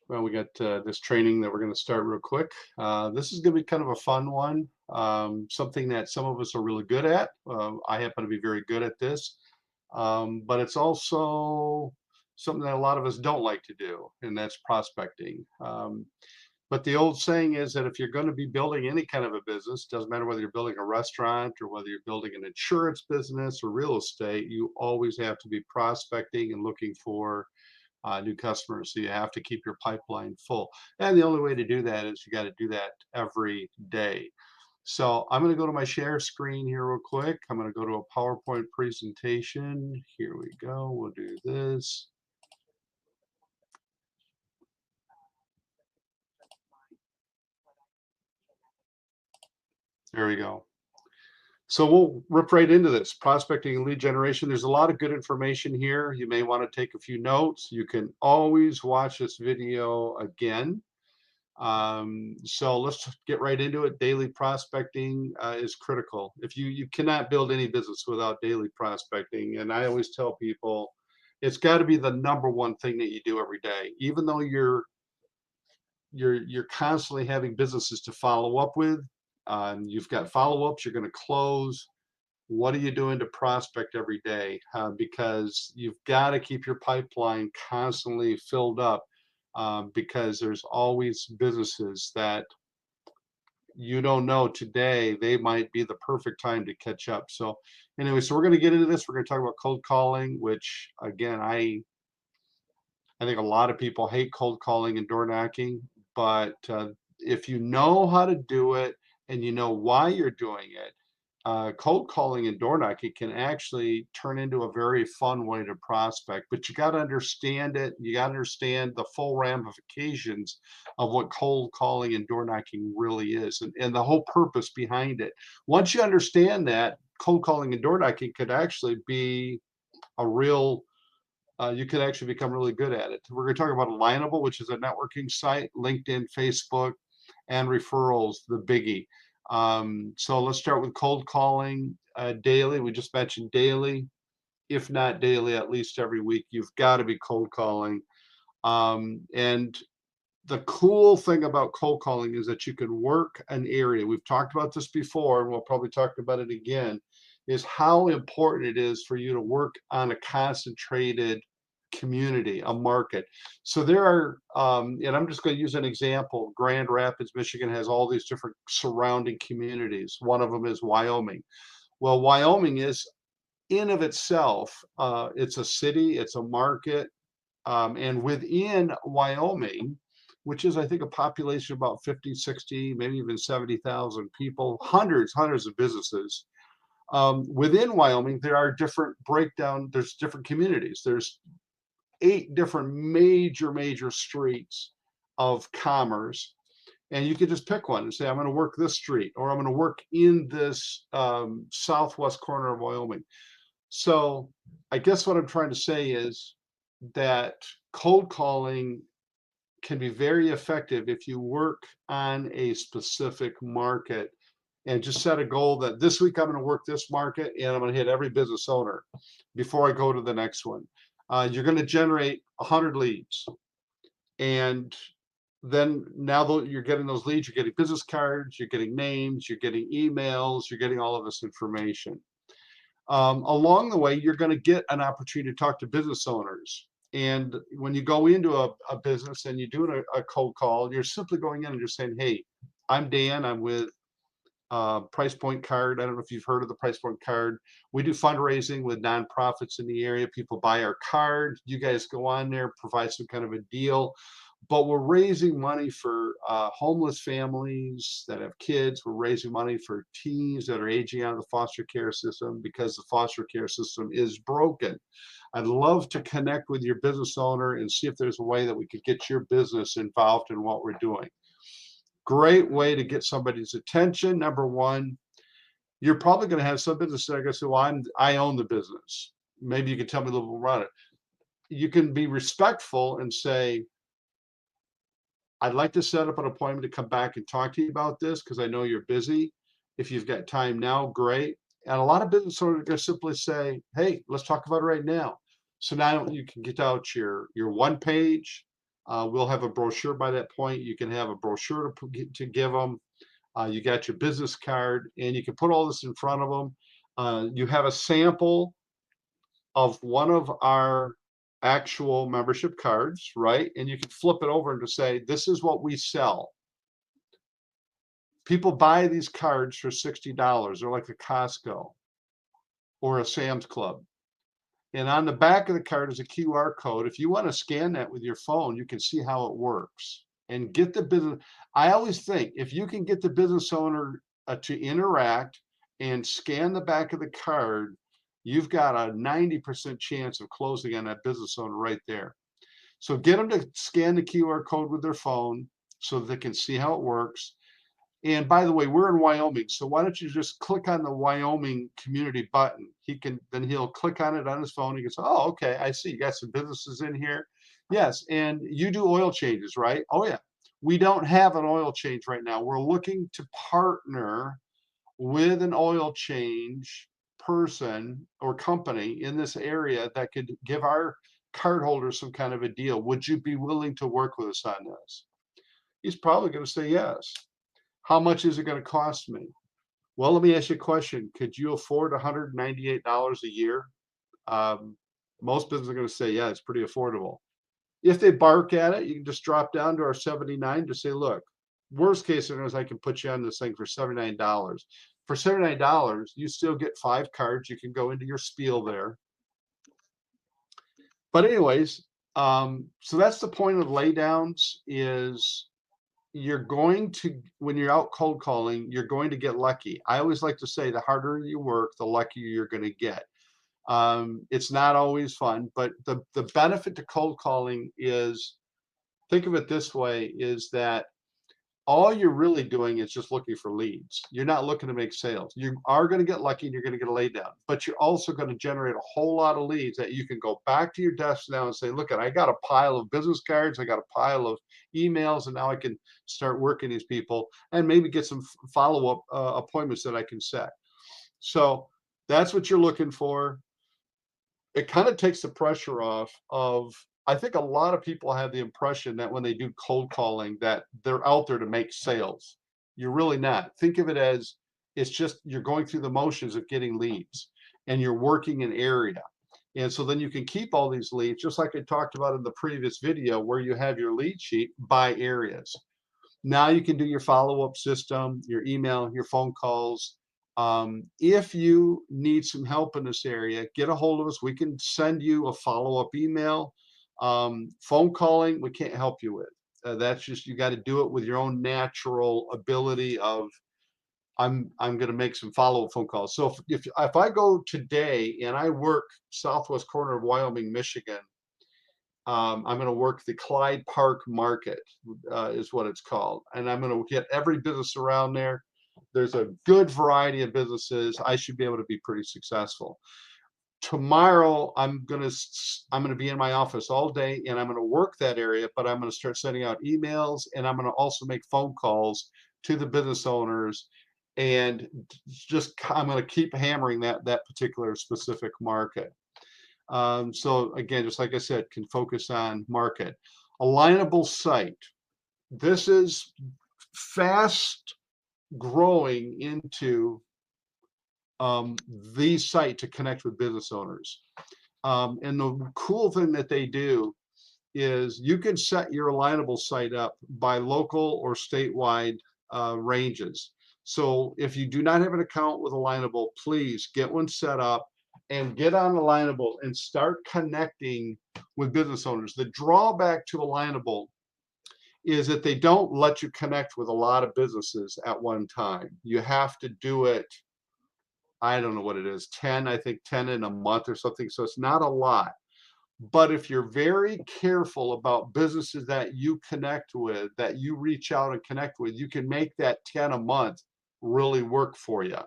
Well, we got this training that we're going to start real quick. This is going to be kind of a fun one, something that some of us are really good at. I happen to be very good at this, but it's also something that a lot of us don't like to do, and that's prospecting. But the old saying is that if you're going to be building any kind of a business, doesn't matter whether you're building a restaurant or whether you're building an insurance business or real estate, you always have to be prospecting and looking for new customers. So you have to keep your pipeline full. And the only way to do that is you got to do that every day. So I'm going to go to my share screen here real quick. I'm going to go to a PowerPoint presentation. Here we go. We'll do this. There we go. So we'll rip right into this prospecting and lead generation. There's a lot of good information here. You may want to take a few notes. You can always watch this video again. So let's get right into it. Daily prospecting is critical. If you cannot build any business without daily prospecting, and I always tell people it's got to be the number one thing that you do every day, even though you're constantly having businesses to follow up with. You've got follow-ups you're going to close. What are you doing to prospect every day? Because you've got to keep your pipeline constantly filled up, because there's always businesses that you don't know today, they might be the perfect time to catch up. So anyway, so we're going to get into this. We're going to talk about cold calling, which again, I think a lot of people hate cold calling and door knocking, but if you know how to do it and you know why you're doing it, cold calling and door knocking can actually turn into a very fun way to prospect. But you got to understand it. You got to understand the full ramifications of what cold calling and door knocking really is, and the whole purpose behind it. Once you understand that, cold calling and door knocking could actually be a real you could actually become really good at it. We're going to talk about Alignable, which is a networking site, LinkedIn, Facebook, and referrals, the biggie. So let's start with cold calling daily. We just mentioned daily, if not daily, at least every week. You've got to be cold calling. And the cool thing about cold calling is that you can work an area. We've talked about this before, and we'll probably talk about it again, is how important it is for you to work on a concentrated community, a market. So there are, and I'm just going to use an example. Grand Rapids, Michigan has all these different surrounding communities. One of them is Wyoming. Well, Wyoming is in of itself, it's a city, it's a market, and within Wyoming, which is, I think, a population of about 50, 60, maybe even 70,000 people, hundreds of businesses. Within Wyoming, there are different breakdown, there's different communities. There's 8 different major streets of commerce. And you could just pick one and say, I'm going to work this street, or I'm going to work in this southwest corner of Wyoming. So I guess what I'm trying to say is that cold calling can be very effective if you work on a specific market and just set a goal that this week I'm going to work this market and I'm going to hit every business owner before I go to the next one. You're going to generate 100 leads. And then now that you're getting those leads, you're getting business cards, you're getting names, you're getting emails, you're getting all of this information. Along the way, you're going to get an opportunity to talk to business owners. And when you go into a business and you do a cold call, you're simply going in and just saying, hey, I'm Dan, I'm with Price Point Card. I don't know if you've heard of the Price Point Card. We do fundraising with nonprofits in the area. People buy our card. You guys go on there, provide some kind of a deal. But we're raising money for homeless families that have kids. We're raising money for teens that are aging out of the foster care system because the foster care system is broken. I'd love to connect with your business owner and see if there's a way that we could get your business involved in what we're doing. Great way to get somebody's attention. Number one, you're probably going to have some business that I guess, well, I own the business. Maybe you can tell me a little bit about it. You can be respectful and say, I'd like to set up an appointment to come back and talk to you about this because I know you're busy. If you've got time now, great. And a lot of business owners are going to simply say, hey, let's talk about it right now. So now you can get out your one page, We'll have a brochure by that point. You can have a brochure to give them. You got your business card, and you can put all this in front of them. You have a sample of one of our actual membership cards, right? And you can flip it over and to say, this is what we sell. People buy these cards for $60. They're like a Costco or a Sam's Club. And on the back of the card is a QR code. If you want to scan that with your phone, you can see how it works and get the business. I always think if you can get the business owner to interact and scan the back of the card, you've got a 90% chance of closing on that business owner right there. So get them to scan the QR code with their phone so that they can see how it works. And by the way, we're in Wyoming, so why don't you just click on the Wyoming community button? He'll click on it on his phone. He goes, oh, okay, I see. You got some businesses in here. Yes, and you do oil changes, right? Oh yeah. We don't have an oil change right now. We're looking to partner with an oil change person or company in this area that could give our cardholders some kind of a deal. Would you be willing to work with us on this? He's probably going to say yes. How much is it going to cost me? Well, let me ask you a question. Could you afford $198 a year? Most businesses are going to say, yeah, it's pretty affordable. If they bark at it, you can just drop down to our 79 to say, look, worst case scenario is I can put you on this thing for $79. For $79, you still get 5 cards. You can go into your spiel there. But anyways, so that's the point of laydowns is you're going to, when you're out cold calling, you're going to get lucky. I always like to say the harder you work, the luckier you're going to get. It's not always fun, but the benefit to cold calling is, think of it this way, is that all you're really doing is just looking for leads. You're not looking to make sales. You are going to get lucky and you're going to get a laydown, but you're also going to generate a whole lot of leads that you can go back to your desk now and say, look, I got a pile of business cards, I got a pile of emails, and now I can start working these people and maybe get some follow-up appointments that I can set. So that's what you're looking for. It kind of takes the pressure off of, I think a lot of people have the impression that when they do cold calling that they're out there to make sales. You're really not. Think of it as it's just you're going through the motions of getting leads and you're working an area. And so then you can keep all these leads, just like I talked about in the previous video where you have your lead sheet by areas. Now you can do your follow-up system, your email, your phone calls. If you need some help in this area, get a hold of us. We can send you a follow-up email. Phone calling, we can't help you with. That's just, you got to do it with your own natural ability of, I'm going to make some follow-up phone calls. So if I go today and I work southwest corner of Wyoming, Michigan, I'm going to work the Clyde Park Market, is what it's called. And I'm going to get every business around there. There's a good variety of businesses. I should be able to be pretty successful. Tomorrow, I'm going to be in my office all day and I'm going to work that area, but I'm going to start sending out emails and I'm going to also make phone calls to the business owners. And just, I'm going to keep hammering that particular specific market. So again, just like I said, can focus on market. Alignable site. This is fast growing into the site to connect with business owners. And the cool thing that they do is you can set your alignable site up by local or statewide ranges. So if you do not have an account with Alignable, please get one set up and get on Alignable and start connecting with business owners. The drawback to Alignable is that they don't let you connect with a lot of businesses at one time. You have to do it, I don't know what it is, 10, I think 10 in a month or something. So it's not a lot. But if you're very careful about businesses that you connect with, that you reach out and connect with, you can make that 10 a month really work for you.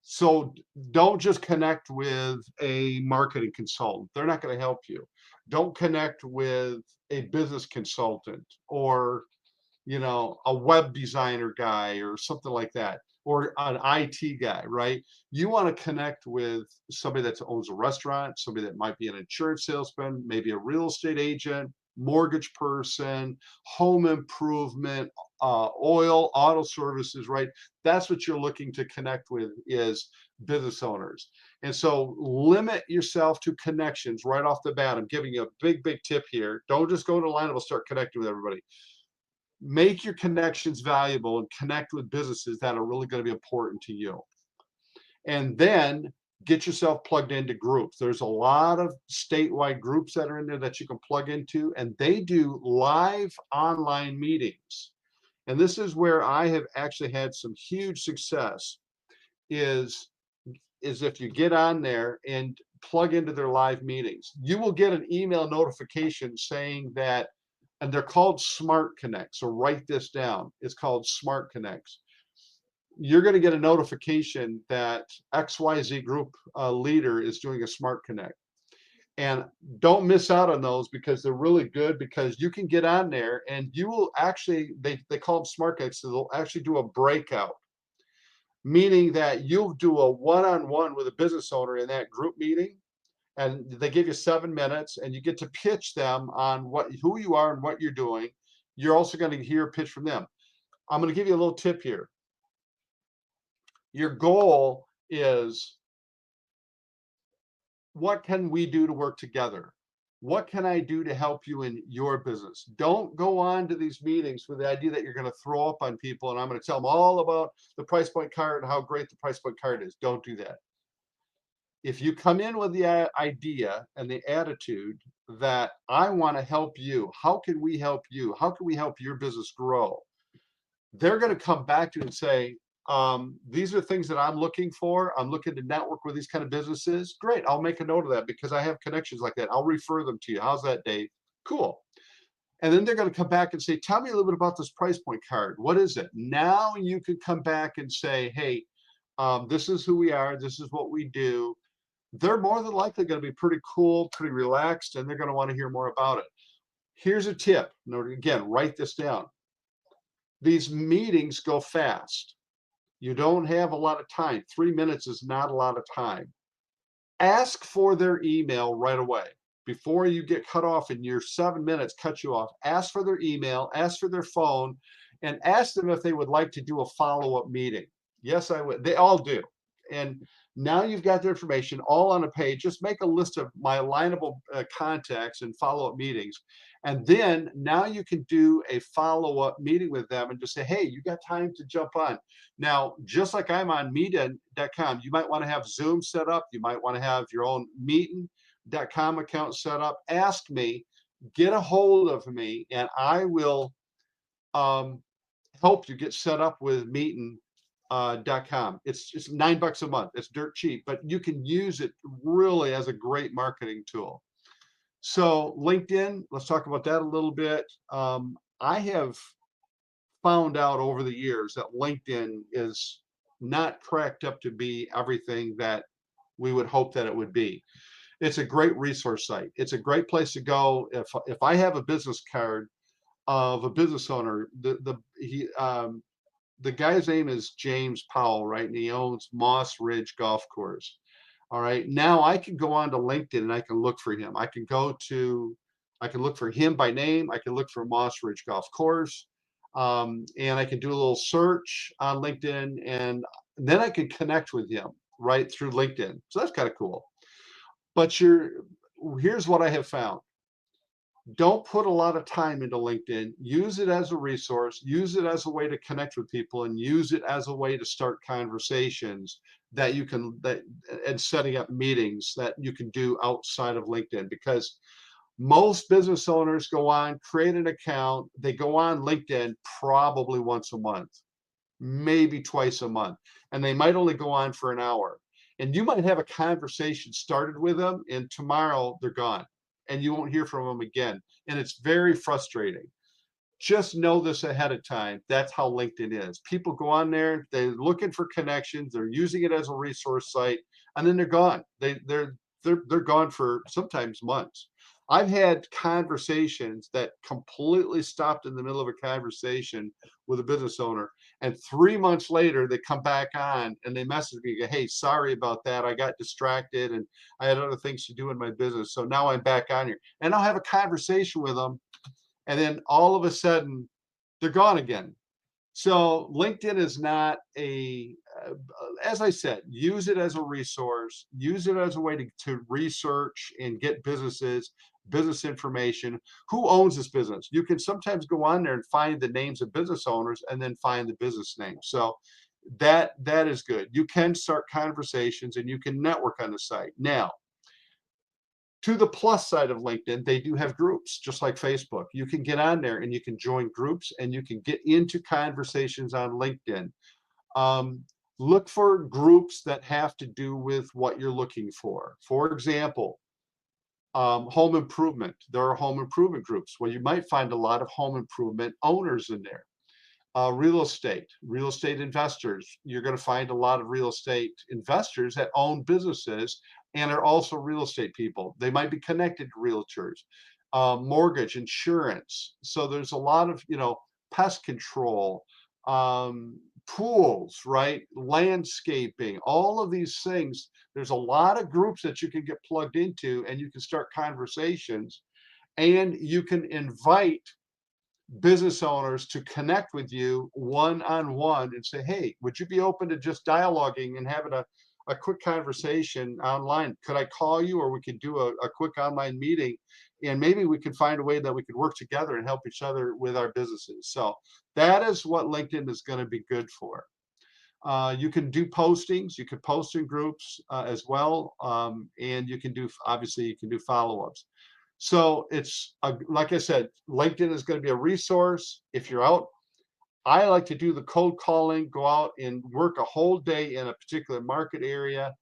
So don't just connect with a marketing consultant. They're not going to help you. Don't connect with a business consultant or, you know, a web designer guy or something like that, or an IT guy, right? You want to connect with somebody that owns a restaurant, somebody that might be an insurance salesman, maybe a real estate agent, mortgage person, home improvement, oil, auto services, right? That's what you're looking to connect with, is business owners. And so limit yourself to connections right off the bat. I'm giving you a big tip here. Don't just go to line and start connecting with everybody. Make your connections valuable and connect with businesses that are really going to be important to you. And then get yourself plugged into groups. There's a lot of statewide groups that are in there that you can plug into, and they do live online meetings. And this is where I have actually had some huge success, is if you get on there and plug into their live meetings, you will get an email notification saying that, and they're called Smart Connects. So write this down. It's called Smart Connects. You're going to get a notification that XYZ group leader is doing a Smart Connect. And don't miss out on those, because they're really good, because you can get on there and you will actually, they call them Smart Connects, so they'll actually do a breakout, meaning that you'll do a one-on-one with a business owner in that group meeting, and they give you 7 minutes and you get to pitch them on who you are and what you're doing. You're also going to hear a pitch from them. I'm going to give you a little tip here. Your goal is, what can we do to work together? What can I do to help you in your business? Don't go on to these meetings with the idea that you're going to throw up on people and I'm going to tell them all about the price point card and how great the price point card is. Don't do that. If you come in with the idea and the attitude that I want to help you, how can we help you? How can we help your business grow? They're going to come back to you and say, these are things that I'm looking for. I'm looking to network with these kind of businesses. Great. I'll make a note of that because I have connections like that. I'll refer them to you. How's that, Dave? Cool. And then they're going to come back and say, tell me a little bit about this price point card. What is it? Now you can come back and say, hey, this is who we are. This is what we do. They're more than likely going to be pretty cool, pretty relaxed, and they're going to want to hear more about it. Here's a tip. Again, write this down. These meetings go fast. You don't have a lot of time. 3 minutes is not a lot of time. Ask for their email right away. Before you get cut off and your 7 minutes cut you off, ask for their email, ask for their phone, and ask them if they would like to do a follow-up meeting. Yes, I would. They all do. And now you've got their information all on a page. Just make a list of my alignable contacts and follow-up meetings. And then now you can do a follow-up meeting with them and just say, hey, you got time to jump on. Now, just like I'm on meetin.com, you might want to have Zoom set up. You might want to have your own meetin.com account set up. Ask me, get a hold of me, and I will help you get set up with meetin.com. It's just $9 a month. It's dirt cheap, but you can use it really as a great marketing tool. So LinkedIn, let's talk about that a little bit. I have found out over the years that LinkedIn is not cracked up to be everything that we would hope that it would be. It's a great resource site. It's a great place to go. If I have a business card of a business owner, the guy's name is James Powell, right? And he owns Moss Ridge Golf Course. All right. Now I can go on to LinkedIn and I can look for him. I can look for him by name. I can look for Moss Ridge Golf Course. And I can do a little search on LinkedIn, and then I can connect with him right through LinkedIn. So that's kind of cool. But here's what I have found. Don't put a lot of time into LinkedIn. Use it as a resource, use it as a way to connect with people, and use it as a way to start conversations and setting up meetings that you can do outside of LinkedIn. Because most business owners go on, create an account, they go on LinkedIn probably once a month, maybe twice a month, and they might only go on for an hour. And you might have a conversation started with them, and tomorrow they're gone, and you won't hear from them again. And it's very frustrating. Just know this ahead of time. That's how LinkedIn is. People go on there, they're looking for connections, they're using it as a resource site, and then they're gone. They're gone for sometimes months. I've had conversations that completely stopped in the middle of a conversation with a business owner, and 3 months later they come back on and they message me, hey, sorry about that. I got distracted and I had other things to do in my business. So now I'm back on here. And I'll have a conversation with them and then all of a sudden they're gone again. So LinkedIn is not as I said, use it as a resource, use it as a way to research and get business information. Who owns this business? You can sometimes go on there and find the names of business owners and then find the business name. So that is good. You can start conversations and you can network on the site. Now, to the plus side of LinkedIn, they do have groups, just like Facebook. You can get on there and you can join groups and you can get into conversations on LinkedIn. Um, look for groups that have to do with what you're looking for. For example, home improvement. There are home improvement groups where you might find a lot of home improvement owners in there. Real estate investors. You're going to find a lot of real estate investors that own businesses and are also real estate people. They might be connected to realtors, mortgage, insurance. So there's a lot of, pest control, pools, right? Landscaping, all of these things. There's a lot of groups that you can get plugged into and you can start conversations and you can invite business owners to connect with you one-on-one and say, hey, would you be open to just dialoguing and having a quick conversation online? Could I call you, or we could do a quick online meeting, and maybe we could find a way that we could work together and help each other with our businesses. So that is what LinkedIn is going to be good for. You can do postings, you can post in groups as well, and you can do, obviously, you can do follow-ups. So like I said, LinkedIn is going to be a resource. If you're out, I like to do the cold calling, go out and work a whole day in a particular market area.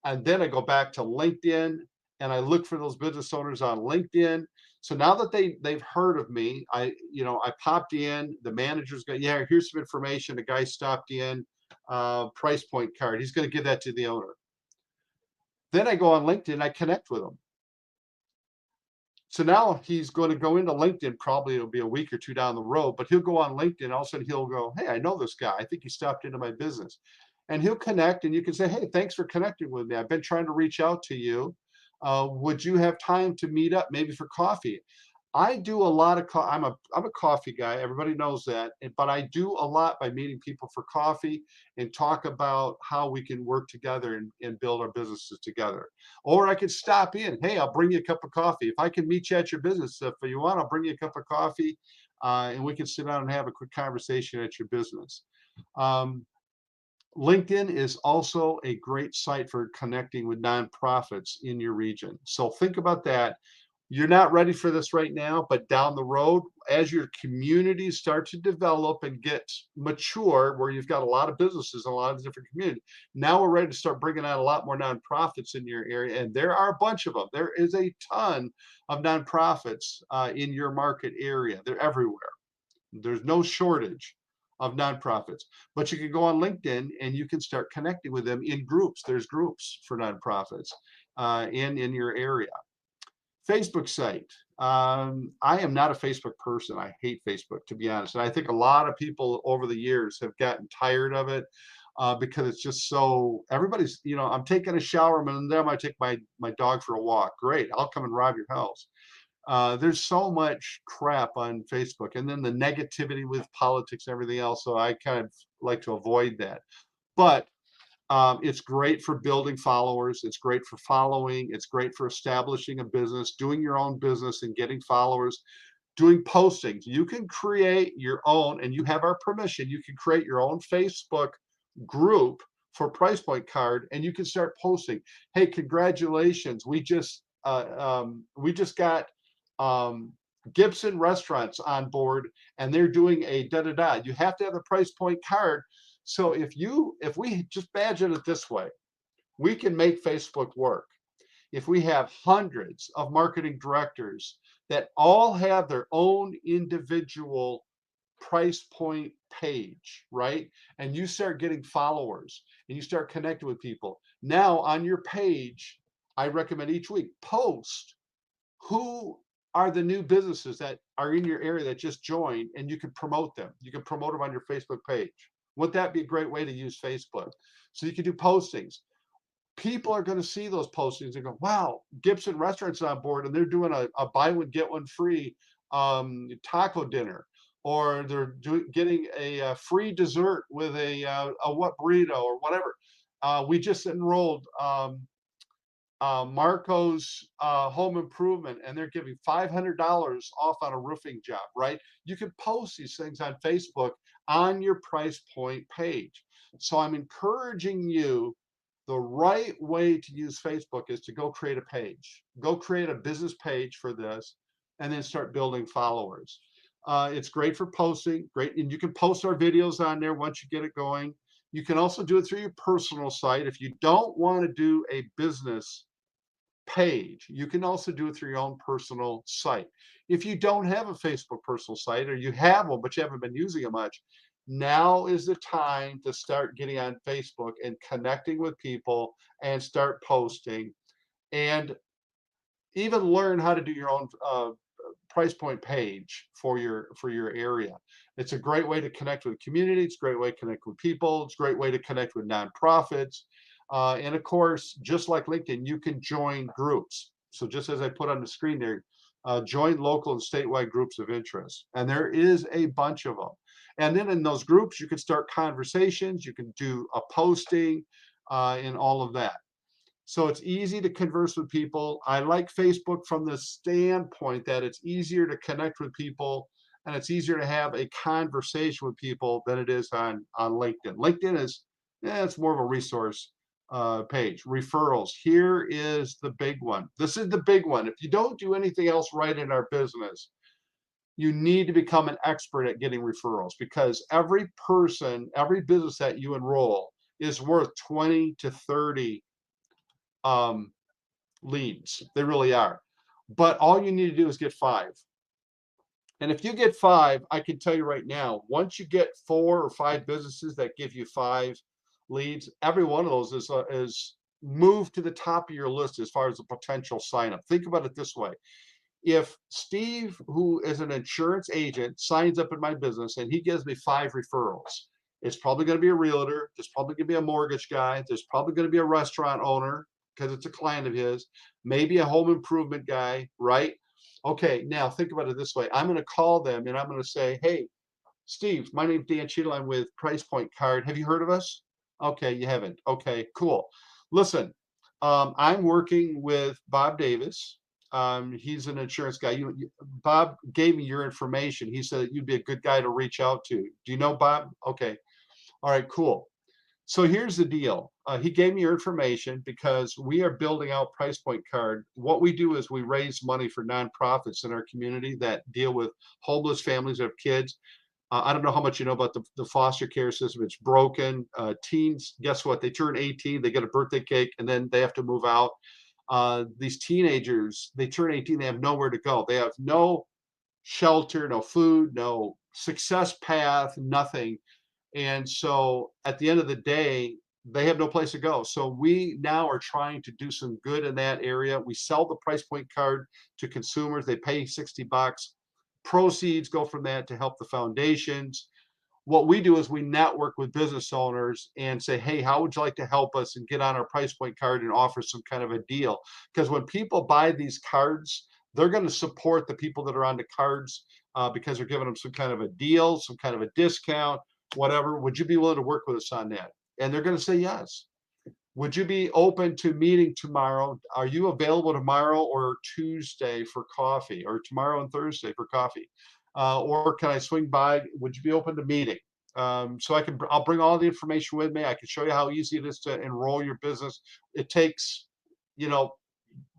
And then I go back to LinkedIn and I look for those business owners on LinkedIn. So now that they've heard of me, I popped in, the manager's going, yeah, here's some information. The guy stopped in, price point card. He's going to give that to the owner. Then I go on LinkedIn, I connect with him. So now he's going to go into LinkedIn, probably it'll be a week or two down the road, but he'll go on LinkedIn. All of a sudden he'll go, hey, I know this guy. I think he stopped into my business. And he'll connect and you can say, hey, thanks for connecting with me. I've been trying to reach out to you. Would you have time to meet up maybe for coffee? I do a lot of I'm a coffee guy. Everybody knows that, but I do a lot by meeting people for coffee and talk about how we can work together and build our businesses together. Or I could stop in. Hey, I'll bring you a cup of coffee. If I can meet you at your business, if you want, I'll bring you a cup of coffee, and we can sit down and have a quick conversation at your business. LinkedIn is also a great site for connecting with nonprofits in your region. So think about that. You're not ready for this right now, but down the road, as your communities start to develop and get mature, where you've got a lot of businesses and a lot of different communities, now we're ready to start bringing on a lot more nonprofits in your area. And there are a bunch of them. There is a ton of nonprofits in your market area. They're everywhere. There's no shortage of nonprofits, but you can go on LinkedIn and you can start connecting with them in groups. There's groups for nonprofits in your area. Facebook site. I am not a Facebook person. I hate Facebook, to be honest. And I think a lot of people over the years have gotten tired of it because it's just so, everybody's, I'm taking a shower and then I might take my dog for a walk. Great. I'll come and rob your house. There's so much crap on Facebook, and then the negativity with politics and everything else. So I kind of like to avoid that. But it's great for building followers. It's great for following. It's great for establishing a business, doing your own business and getting followers, doing postings. You can create your own, and you have our permission, you can create your own Facebook group for Price Point Card, and you can start posting. Hey, congratulations. We just got Gibson Restaurants on board, and they're doing a da-da-da. You have to have the Price Point Card. So if we just imagine it this way, we can make Facebook work. If we have hundreds of marketing directors that all have their own individual price point page, right? And you start getting followers and you start connecting with people. Now on your page, I recommend each week post who are the new businesses that are in your area that just joined, and you can promote them. You can promote them on your Facebook page. Wouldn't that be a great way to use Facebook? So you can do postings. People are going to see those postings and go, wow, Gibson Restaurants on board, and they're doing a buy one, get one free taco dinner, or they're getting a free dessert with a what burrito or whatever. We just enrolled Marco's Home Improvement, and they're giving $500 off on a roofing job, right? You can post these things on Facebook on your price point page. So I'm encouraging you, the right way to use Facebook is to go create a page, go create a business page for this, and then start building followers. It's great for posting, great, and you can post our videos on there once you get it going. You can also do it through your personal site. If you don't want to do a business page, you can also do it through your own personal site. If you don't have a Facebook personal site, or you have one but you haven't been using it much, now is the time to start getting on Facebook and connecting with people and start posting, and even learn how to do your own price point page for your area. It's a great way to connect with the community. It's a great way to connect with people. It's a great way to connect with nonprofits. And of course, just like LinkedIn, you can join groups. So just as I put on the screen there, join local and statewide groups of interest. And there is a bunch of them. And then in those groups, you can start conversations, you can do a posting, and all of that. So it's easy to converse with people. I like Facebook from the standpoint that it's easier to connect with people, and it's easier to have a conversation with people than it is on LinkedIn. LinkedIn is, it's more of a resource page. Referrals. Here is the big one. This is the big one. If you don't do anything else right in our business, you need to become an expert at getting referrals, because every person, every business that you enroll is worth 20 to 30 um, leads. They really are. But all you need to do is get 5. And if you get 5, I can tell you right now, once you get 4 or 5 businesses that give you 5 leads, every one of those is moved to the top of your list as far as a potential sign up. Think about it this way. If Steve, who is an insurance agent, signs up in my business and he gives me 5 referrals, it's probably going to be a realtor. There's probably going to be a mortgage guy. There's probably going to be a restaurant owner because it's a client of his, maybe a home improvement guy, right? Okay, now think about it this way. I'm going to call them and I'm going to say, hey, Steve, my name's Dan Cheadle. I'm with Price Point Card. Have you heard of us? Okay, you haven't. Okay, cool. Listen, I'm working with Bob Davis. He's an insurance guy. Bob gave me your information. He said that you'd be a good guy to reach out to. Do you know Bob? Okay. All right, cool. So here's the deal. He gave me your information because we are building out Price Point Card. What we do is we raise money for nonprofits in our community that deal with homeless families that have kids. I don't know how much you know about the foster care system. It's broken. Teens, guess what? They turn 18, they get a birthday cake, and then they have to move out. These teenagers, they turn 18, they have nowhere to go. They have no shelter, no food, no success path, nothing. And so at the end of the day, they have no place to go. So we now are trying to do some good in that area. We sell the Price Point Card to consumers. They pay $60. Proceeds go from that to help the foundations. What we do is we network with business owners and say, hey, how would you like to help us and get on our Price Point Card and offer some kind of a deal? Because when people buy these cards, they're going to support the people that are on the cards because they're giving them some kind of a deal, some kind of a discount, whatever. Would you be willing to work with us on that? And they're going to say yes. Would you be open to meeting tomorrow? Are you available tomorrow or Tuesday for coffee, or tomorrow and Thursday for coffee? Or can I swing by? Would you be open to meeting? So I'll bring all the information with me. I can show you how easy it is to enroll your business. It takes, you know,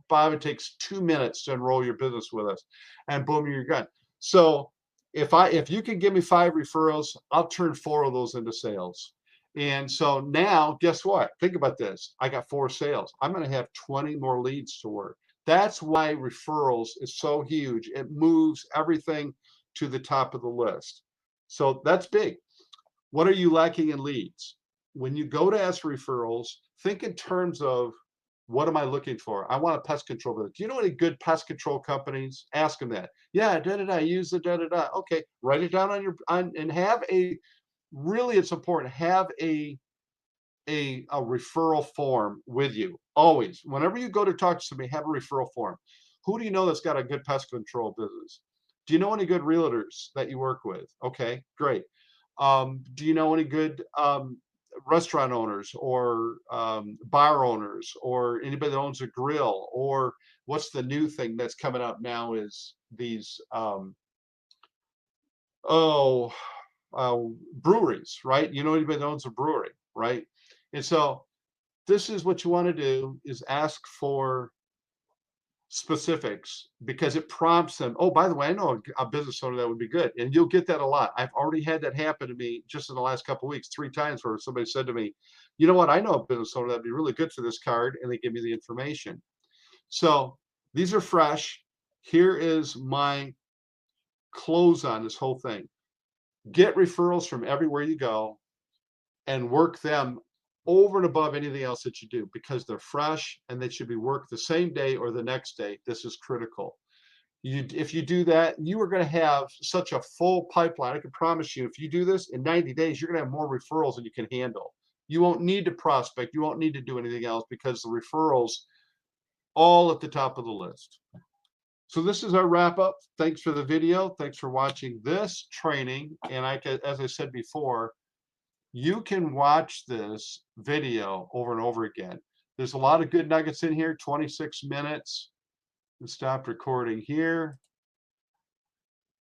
Bob, it takes 2 minutes to enroll your business with us, and boom, you're done. So if you can give me 5 referrals, I'll turn 4 of those into sales. And so now, guess what? Think about this. I got 4 sales. I'm going to have 20 more leads to work. That's why referrals is so huge. It moves everything to the top of the list. So that's big. What are you lacking in leads? When you go to ask referrals, think in terms of, what am I looking for? I want a pest control business. Do you know any good pest control companies? Ask them that. Yeah, use the Okay, write it down and have a, really, it's important, have a referral form with you always. Whenever you go to talk to somebody, have a referral form. Who do you know that's got a good pest control business? Do you know any good realtors that you work with? Okay, great. Do you know any good restaurant owners or bar owners or anybody that owns a grill? Or what's the new thing that's coming up now is these oh breweries, right? You know anybody that owns a brewery, right? And so this is what you want to do is ask for specifics because it prompts them. Oh, by the way, I know a business owner that would be good, and you'll get that a lot. I've already had that happen to me just in the last couple of weeks, 3 times, where somebody said to me, "You know what? I know a business owner that'd be really good for this card," and they give me the information. So these are fresh. Here is my close on this whole thing. Get referrals from everywhere you go and work them over and above anything else that you do because they're fresh and they should be worked the same day or the next day. This is critical. If you do that, you are going to have such a full pipeline. I can promise you, if you do this in 90 days, you're going to have more referrals than you can handle. You won't need to prospect. You won't need to do anything else because the referrals all at the top of the list. So this is our wrap up. Thanks for the video. Thanks for watching this training. And as I said before, you can watch this video over and over again. There's a lot of good nuggets in here, 26 minutes. Let's stop recording here.